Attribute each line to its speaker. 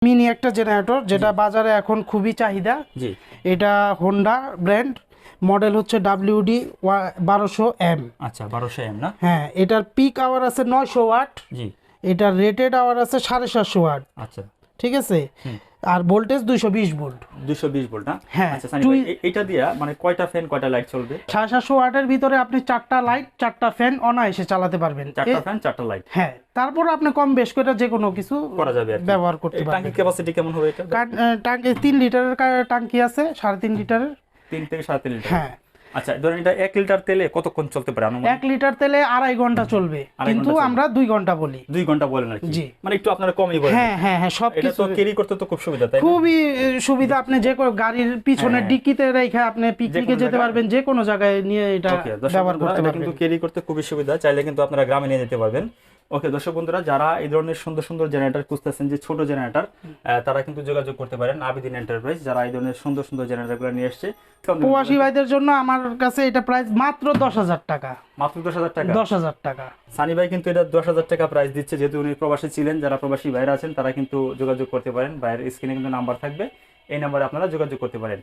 Speaker 1: Mini একটা generator যেটা বাজারে এখন খুবই চাহিদা।
Speaker 2: জি,
Speaker 1: এটা হোন্ডা ব্র্যান্ড, মডেল হচ্ছে WD 1200M।
Speaker 2: আচ্ছা 1200 এম না?
Speaker 1: হ্যাঁ, এটার পিক আওয়ার আছে 900 ওয়াট,
Speaker 2: জি,
Speaker 1: এটার রেটেড আওয়ার আছে 750 ওয়াট।
Speaker 2: আচ্ছা
Speaker 1: ঠিক আছে, আর ভোল্টেজ 220 ভোল্ট।
Speaker 2: 220 ভোল্ট না?
Speaker 1: হ্যাঁ,
Speaker 2: আচ্ছা সানি ভাই, এটা দিয়া মানে কয়টা ফ্যান কয়টা লাইট চলবে?
Speaker 1: 750 ওয়াটের ভিতরে আপনি 4টা লাইট 4টা ফ্যান অনায়াসে চালাতে পারবেন।
Speaker 2: 4টা ফ্যান 4টা লাইট।
Speaker 1: হ্যাঁ, তারপর আপনি কম বেশ করে যে কোনো কিছু
Speaker 2: করা যাবে আর কি।
Speaker 1: ব্যবহার করতে পারবেন।
Speaker 2: ট্যাঙ্কি ক্যাপাসিটি কেমন হবে এটা?
Speaker 1: টাঙ্কি 3 লিটারের টাঙ্কি আছে, 3.5 লিটারের।
Speaker 2: 3 থেকে 3.5 লিটার।
Speaker 1: হ্যাঁ,
Speaker 2: আচ্ছা ধরেন এটা 1 লিটার তেলে কতক্ষণ চলতে পারে আনুমানিক?
Speaker 1: 1 লিটার তেলে 2.5 ঘন্টা চলবে, কিন্তু আমরা 2 ঘন্টা বলি।
Speaker 2: 2 ঘন্টা বলেন আর কি।
Speaker 1: জি।
Speaker 2: মানে একটু আপনারা কমই বলেন।
Speaker 1: হ্যাঁ হ্যাঁ হ্যাঁ, সব
Speaker 2: এটা
Speaker 1: কিছু
Speaker 2: তো ক্যারি করতে তো খুব সুবিধা, তাই না?
Speaker 1: খুবই সুবিধা। আপনি যে কোনো গাড়ির পিছনে
Speaker 2: হ্যাঁ।
Speaker 1: ডিক্কিতে রেখে আপনি পিকনিকে যেতে
Speaker 2: জায়গায়।
Speaker 1: পারবেন, যে কোনো জায়গায় নিয়ে এটা
Speaker 2: ওকে, দর্শক
Speaker 1: ব্যবহার
Speaker 2: বন্ধুরা,
Speaker 1: করতে
Speaker 2: এটা
Speaker 1: পারবেন।
Speaker 2: কিন্তু ক্যারি করতে খুবই সুবিধা, চাইলে কিন্তু আপনারা গ্রামে নিয়ে যেতে পারবেন। ওকে দর্শক বন্ধুরা, যারা এই ধরনের সুন্দর সুন্দর জেনারেটর খুঁজতেছেন, যে ছোট জেনারেটর, তারা কিন্তু যোগাযোগ করতে পারেন আবিদিন এন্টারপ্রাইজ, যারা এই ধরনের সুন্দর সুন্দর জেনারেটরগুলো নিয়ে এসেছে।
Speaker 1: প্রবাসী ভাইদের জন্য আমার কাছে এটা প্রাইস মাত্র 10,000 টাকা।
Speaker 2: মাত্র 10,000 টাকা?
Speaker 1: 10,000 টাকা।
Speaker 2: সানি ভাই কিন্তু এটা 10,000 টাকা প্রাইস দিচ্ছে, যেহেতু উনি প্রবাসী ছিলেন। যারা প্রবাসী ভাইরা আছেন তারা কিন্তু যোগাযোগ করতে পারেন, ভাইয়ের স্ক্রিনে কিন্তু নাম্বার থাকবে, এই নাম্বারে আপনারা যোগাযোগ করতে পারেন।